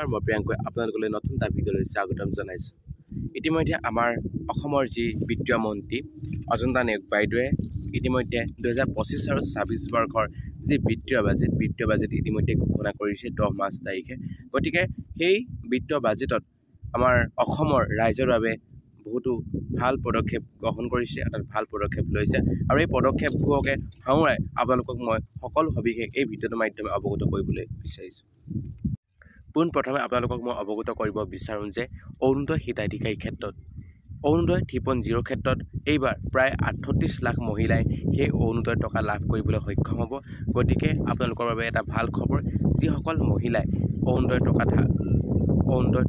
নমস্কাৰ, মই প্ৰিয়াংকই আপোনালোকলৈ নতুন এটা ভিডিঅ'লৈ স্বাগতম জনাইছোঁ। ইতিমধ্যে আমাৰ অসমৰ যি বিত্তীয় মন্ত্ৰী অজন্তা নেওগ বাইদেৱে ইতিমধ্যে 2025 আৰু 26 বৰ্ষৰ যি বিত্তীয় বাজেট ইতিমধ্যে ঘোষণা কৰিছে 10 মাৰ্চ তাৰিখে। গতিকে সেই বিত্তীয় বাজেটত আমাৰ অসমৰ ৰাইজৰ বাবে বহুতো ভাল পদক্ষেপ গ্ৰহণ কৰিছে, অৰ্থাৎ ভাল পদক্ষেপ লৈছে আৰু এই পদক্ষেপবোৰকে সাঙুৰাই আপোনালোকক মই সকলো সবিশেষ এই ভিডিঅ'টোৰ মাধ্যমে অৱগত কৰিবলৈ বিচাৰিছোঁ। পোনপ্ৰথমে আপোনালোকক মই অৱগত কৰিব বিচাৰোঁ যে অৰুণোদয় হিতাধিকাৰীৰ ক্ষেত্ৰত অৰুণোদয় 3.0 ক্ষেত্ৰত এইবাৰ প্ৰায় 38 লাখ মহিলাই সেই অৰুণোদয় টকা লাভ কৰিবলৈ সক্ষম হ'ব। গতিকে আপোনালোকৰ বাবে এটা ভাল খবৰ, যিসকল মহিলাই অৰুণোদয়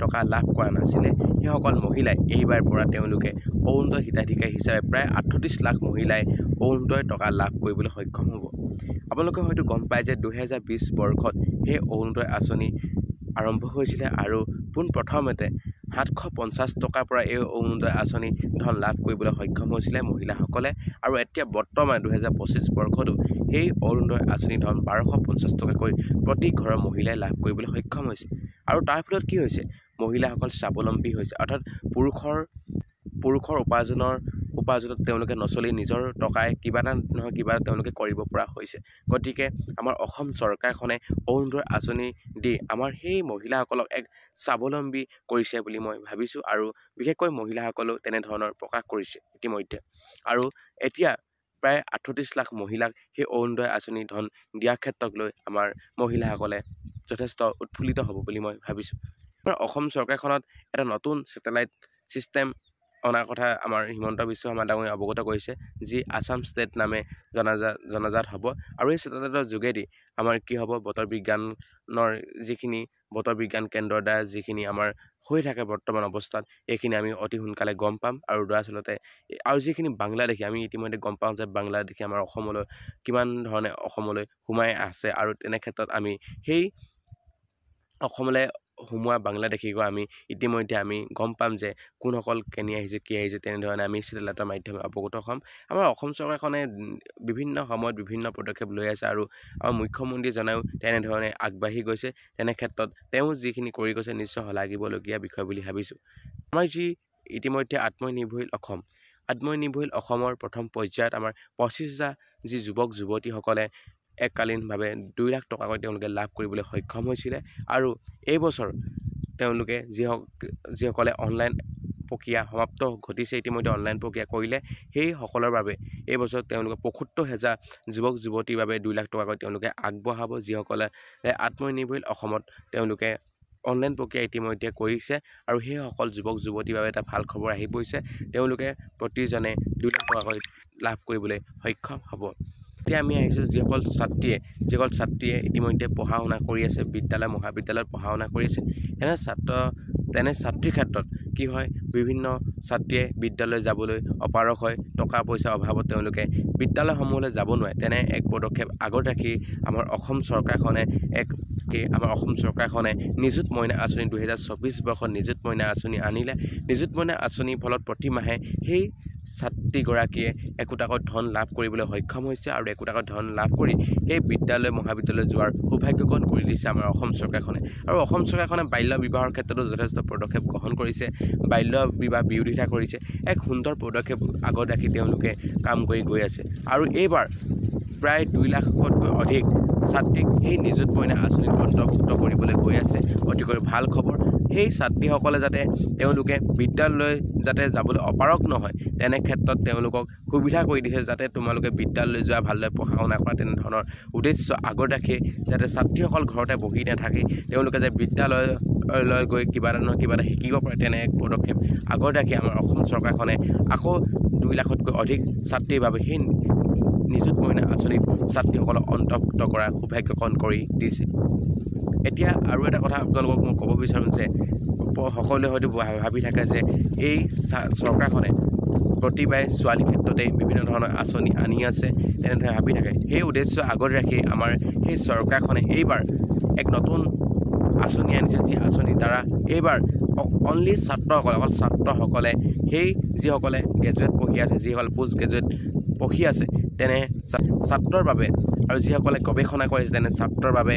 টকা লাভ কৰা নাছিলে সেইসকল মহিলাই এইবাৰ পৰা তেওঁলোকে অৰুণোদয় হিতাধিকাৰী হিচাপে প্ৰায় 38 লাখ মহিলাই অৰুণোদয় টকা লাভ কৰিবলৈ সক্ষম হ'ব। আপোনালোকে হয়তো গম পায় যে 2020 বৰ্ষত সেই অৰুণোদয় আঁচনি আৰম্ভ হৈছিলে আৰু পোনপ্ৰথমতে 750 টকাৰ পৰা এই অৰুণোদয় আঁচনি ধন লাভ কৰিবলৈ সক্ষম হৈছিলে মহিলাসকলে আৰু এতিয়া বৰ্তমান 2025 বৰ্ষতো সেই অৰুণোদয় আঁচনি ধন 1250 টকাকৈ প্ৰতি ঘৰৰ মহিলাই লাভ কৰিবলৈ সক্ষম হৈছে। আৰু তাৰ ফলত কি হৈছে, মহিলাসকল স্বাৱলম্বী হৈছে, অৰ্থাৎ পুৰুষৰ উপাৰ্জনত তেওঁলোকে নচলি নিজৰ টকাই কিবা এটা নহয় কিবা এটা তেওঁলোকে কৰিব পৰা হৈছে। গতিকে আমাৰ অসম চৰকাৰখনে অৰুণোদয় আঁচনি দি আমাৰ সেই মহিলাসকলক এক স্বাৱলম্বী কৰিছে বুলি মই ভাবিছোঁ আৰু বিশেষকৈ মহিলাসকলেও তেনেধৰণৰ প্ৰকাশ কৰিছে ইতিমধ্যে। আৰু এতিয়া প্ৰায় 38 লাখ মহিলাক সেই অৰুণোদয় আঁচনি ধন দিয়াৰ ক্ষেত্ৰক লৈ আমাৰ মহিলাসকলে যথেষ্ট উৎফুল্লিত হ'ব বুলি মই ভাবিছোঁ। আমাৰ অসম চৰকাৰখনত এটা নতুন ছেটেলাইট ছিষ্টেম অনাৰ কথা আমাৰ হিমন্ত বিশ্ব শৰ্মা ডাঙৰীয়াই অৱগত কৰিছে, যি আছাম ষ্টেট নামে জনাজাত হ'ব। আৰু এই ছেটেলাইটৰ যোগেদি আমাৰ কি হ'ব, বতৰ বিজ্ঞান কেন্দ্ৰৰ দ্বাৰা যিখিনি আমাৰ হৈ থাকে বৰ্তমান অৱস্থাত এইখিনি আমি অতি সোনকালে গম পাম। আৰু দৰাচলতে আৰু যিখিনি বাংলাদেশী আমি ইতিমধ্যে গম পাওঁ যে বাংলাদেশী আমাৰ অসমলৈ কিমান ধৰণে সোমাই আছে আৰু তেনে ক্ষেত্ৰত আমি সেই অসমলৈ সোমোৱা বাংলাদেশীক আমি ইতিমধ্যে গম পাম যে কোনসকল কেনি আহিছে কি আহিছে, তেনেধৰণে আমি ছেটেলাইটৰ মাধ্যমে অৱগত হ'ম। আমাৰ অসম চৰকাৰখনে বিভিন্ন সময়ত বিভিন্ন পদক্ষেপ লৈ আছে আৰু আমাৰ মুখ্যমন্ত্ৰীজনেও তেনেধৰণে আগবাঢ়ি গৈছে। তেনে ক্ষেত্ৰত তেওঁ যিখিনি কৰি গৈছে নিশ্চয় শলাগিবলগীয়া বিষয় বুলি ভাবিছোঁ। আমাৰ যি ইতিমধ্যে আত্মনিৰ্ভৰশীল অসমৰ প্ৰথম পৰ্যায়ত আমাৰ 25,000 যি যুৱক যুৱতীসকলে এককালীনভাৱে 2 লাখ টকাকৈ তেওঁলোকে লাভ কৰিবলৈ সক্ষম হৈছিলে। আৰু এই বছৰ তেওঁলোকে যিসকলে অনলাইন প্ৰক্ৰিয়া সমাপ্ত ঘটিছে, ইতিমধ্যে অনলাইন প্ৰক্ৰিয়া কৰিলে, সেইসকলৰ বাবে এই বছৰ তেওঁলোকে 75,000 যুৱক যুৱতীৰ বাবে 2 লাখ টকাকৈ তেওঁলোকে আগবঢ়াব, যিসকলে আত্মনিৰ্ভৰশীল অসমত তেওঁলোকে অনলাইন প্ৰক্ৰিয়া ইতিমধ্যে কৰিছে। আৰু সেইসকল যুৱক যুৱতীৰ বাবে এটা ভাল খবৰ আহি পৰিছে, তেওঁলোকে প্ৰতিজনে 2 লাখ টকাকৈ লাভ কৰিবলৈ সক্ষম হ'ব। এতিয়া আমি আহিছোঁ যিসকল ছাত্ৰীয়ে ইতিমধ্যে পঢ়া শুনা কৰি আছে, বিদ্যালয় মহাবিদ্যালয়ত পঢ়া শুনা কৰি আছে, তেনে ছাত্ৰীৰ ক্ষেত্ৰত কি হয়, বিভিন্ন ছাত্ৰীয়ে বিদ্যালয় যাবলৈ অপাৰগ হয়, টকা পইচাৰ অভাৱত তেওঁলোকে বিদ্যালয়সমূহলৈ যাব নোৱাৰে। তেনে এক পদক্ষেপ আগত ৰাখি আমাৰ অসম চৰকাৰখনে নিযুত মইনা আঁচনি 2024 বৰ্ষত নিযুত মইনা আঁচনি আনিলে। নিযুত মইনা আঁচনিৰ ফলত প্ৰতিমাহে সেই ছাত্ৰীগৰাকীয়ে একোটাকৈ ধন লাভ কৰিবলৈ সক্ষম হৈছে আৰু একোটাকৈ ধন লাভ কৰি সেই বিদ্যালয় মহাবিদ্যালয় যোৱাৰ সৌভাগ্যকণ কৰি দিছে আমাৰ অসম চৰকাৰখনে। আৰু অসম চৰকাৰখনে বাল্য বিবাহৰ ক্ষেত্ৰতো যথেষ্ট পদক্ষেপ গ্ৰহণ কৰিছে, বাল্য বিবাহ বিৰোধিতা কৰিছে। এক সুন্দৰ পদক্ষেপ আগত ৰাখি তেওঁলোকে কাম কৰি গৈ আছে। আৰু এইবাৰ প্ৰায় 2 লাখতকৈ অধিক ছাত্ৰীক সেই নিযুত মইনা আঁচনিত অন্তৰ্ভুক্ত কৰিবলৈ গৈ আছে। অতিকৈ ভাল খবৰ। সেই ছাত্ৰীসকলে যাতে তেওঁলোকে বিদ্যালয়লৈ যাবলৈ অপাৰগ নহয়, তেনে ক্ষেত্ৰত তেওঁলোকক সুবিধা কৰি দিছে, যাতে তোমালোকে বিদ্যালয়লৈ যোৱা, ভালদৰে পঢ়া শুনা কৰা, তেনেধৰণৰ উদ্দেশ্য আগত ৰাখি যাতে ছাত্ৰীসকল ঘৰতে বহি নাথাকি তেওঁলোকে যে বিদ্যালয়লৈ গৈ কিবা এটা নহয় কিবা এটা শিকিব পাৰে, তেনে এক পদক্ষেপ আগত ৰাখি আমাৰ অসম চৰকাৰখনে আকৌ 2 লাখতকৈ অধিক ছাত্ৰীৰ বাবে সেই নিযুত মইনা আঁচনিত ছাত্ৰীসকলক অন্তৰ্ভুক্ত কৰাৰ সৌভাগ্যকণ কৰি দিছে। এতিয়া আৰু এটা কথা আপোনালোকক মই ক'ব বিচাৰোঁ যে সকলোৱে হয়তো ভাবি থাকে যে এই চৰকাৰখনে প্ৰতিবাৰে ছোৱালীৰ ক্ষেত্ৰতে বিভিন্ন ধৰণৰ আঁচনি আনি আছে, তেনেদৰে ভাবি থাকে। সেই উদ্দেশ্য আগত ৰাখি আমাৰ সেই চৰকাৰখনে এইবাৰ এক নতুন আঁচনি আনিছে, যি আঁচনিৰ দ্বাৰা এইবাৰ অকল ছাত্ৰসকলে সেই যিসকলে গ্ৰেজুৱেট পঢ়ি আছে, যিসকলে পোষ্ট গ্ৰেজুৱেট পঢ়ি আছে, তেনে ছাত্ৰৰ বাবে আৰু যিসকলে গৱেষণা কৰিছে তেনে ছাত্ৰৰ বাবে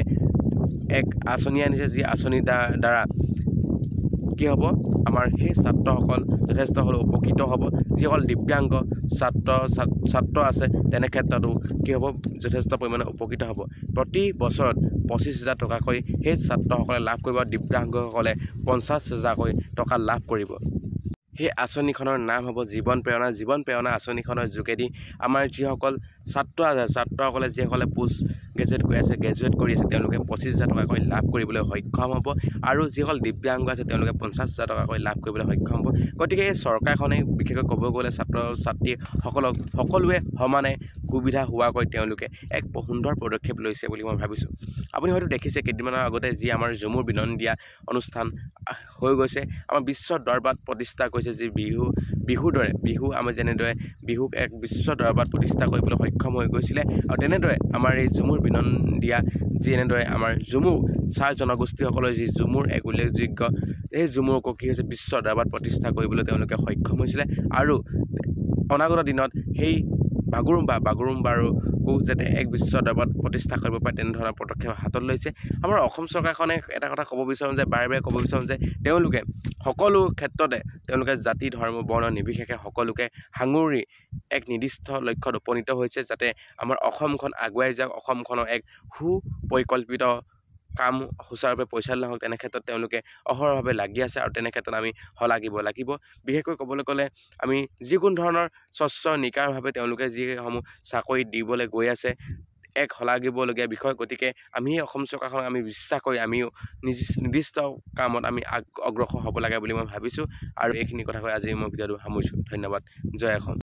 এক আঁচনি আনিছে, যি আঁচনিৰ দ্বাৰা কি হ'ব, আমাৰ সেই ছাত্ৰসকল যথেষ্ট হ'লেও উপকৃত হ'ব। যিসকল দিব্যাংগ ছাত্ৰ আছে তেনে ক্ষেত্ৰতো কি হ'ব, যথেষ্ট পৰিমাণে উপকৃত হ'ব। প্ৰতি বছৰত 25,000 টকাকৈ সেই ছাত্ৰসকলে লাভ কৰিব, দিব্যাংগসকলে 50,000কৈ টকা লাভ কৰিব। সেই আঁচনিখনৰ নাম হ'ব জীৱন প্ৰেৰণা। জীৱন প্ৰেৰণা আঁচনিখনৰ যোগেদি আমাৰ যিসকল ছাত্ৰ আছে, ছাত্ৰসকলে যিসকলে পোষ্ট গ্ৰেজুৱেট কৰি আছে তেওঁলোকে 25,000 টকাকৈ লাভ কৰিবলৈ সক্ষম হ'ব, আৰু যিসকল দিব্যাংগ আছে তেওঁলোকে 50,000 টকাকৈ লাভ কৰিবলৈ সক্ষম হ'ব। গতিকে এই চৰকাৰখনে বিশেষকৈ ক'ব গ'লে ছাত্ৰ ছাত্ৰীসকলক সকলোৱে সমানে সুবিধা হোৱাকৈ তেওঁলোকে এক সুন্দৰ পদক্ষেপ লৈছে বুলি মই ভাবিছোঁ। আপুনি হয়তো দেখিছে কেইদিনমানৰ আগতে যি আমাৰ ঝুমুৰ বিনন দিয়া অনুষ্ঠান হৈ গৈছে, আমাৰ বিশ্ব দৰবাৰত প্ৰতিষ্ঠা কৰিছে। যি বিহু আমি যেনেদৰে বিহুক এক বিশ্ব দৰবাৰত প্ৰতিষ্ঠা কৰিবলৈ সক্ষম হৈ গৈছিলে, আৰু তেনেদৰে আমাৰ এই ঝুমুৰ বিনন দিয়া যি এনেদৰে আমাৰ ঝুমুৰ চাহ জনগোষ্ঠীসকলৰ যি ঝুমুৰ এক উল্লেখযোগ্য, সেই ঝুমুৰকো কি হৈছে বিশ্ব দৰবাৰত প্ৰতিষ্ঠা কৰিবলৈ তেওঁলোকে সক্ষম হৈছিলে, আৰু অনাগত দিনত সেই বাগৰুম্বাকো যাতে এক বিশ্ব দৰবাৰত প্ৰতিষ্ঠা কৰিব পাৰে তেনেধৰণৰ পদক্ষেপ হাতত লৈছে। আমাৰ অসম চৰকাৰখনে এটা কথা ক'ব বিচাৰোঁ যে বাৰে ক'ব বিচাৰোঁ যে তেওঁলোকে সকলো ক্ষেত্ৰতে তেওঁলোকে জাতি ধৰ্ম বৰ্ণ নিৰ্বিশেষে সকলোকে সাঙুৰি এক নিৰ্দিষ্ট লক্ষ্যত উপনীত হৈছে, যাতে আমাৰ অসমখন আগুৱাই যাওক, অসমখনৰ এক সুপৰিকল্পিত কাম সুচাৰুৰূপে পৰিচালনা হওক। তেনে ক্ষেত্ৰত তেওঁলোকে অহৰহভাৱে লাগি আছে, আৰু তেনে ক্ষেত্ৰত আমি শলাগিব লাগিব। বিশেষকৈ ক'বলৈ গ'লে আমি যিকোনো ধৰণৰ স্বচ্ছ নিকাৰভাৱে তেওঁলোকে যিসমূহ চাকৰি দিবলৈ গৈ আছে, এক শলাগিবলগীয়া বিষয়। গতিকে আমি অসম চৰকাৰখনক আমি বিশ্বাস কৰি আমিও নিৰ্দিষ্ট কামত আমি অগ্ৰসৰ হ'ব লাগে বুলি মই ভাবিছোঁ। আৰু এইখিনি কথা কৈ আজি মই ভিডিঅ'টো সামৰিছোঁ। ধন্যবাদ। জয় অসম।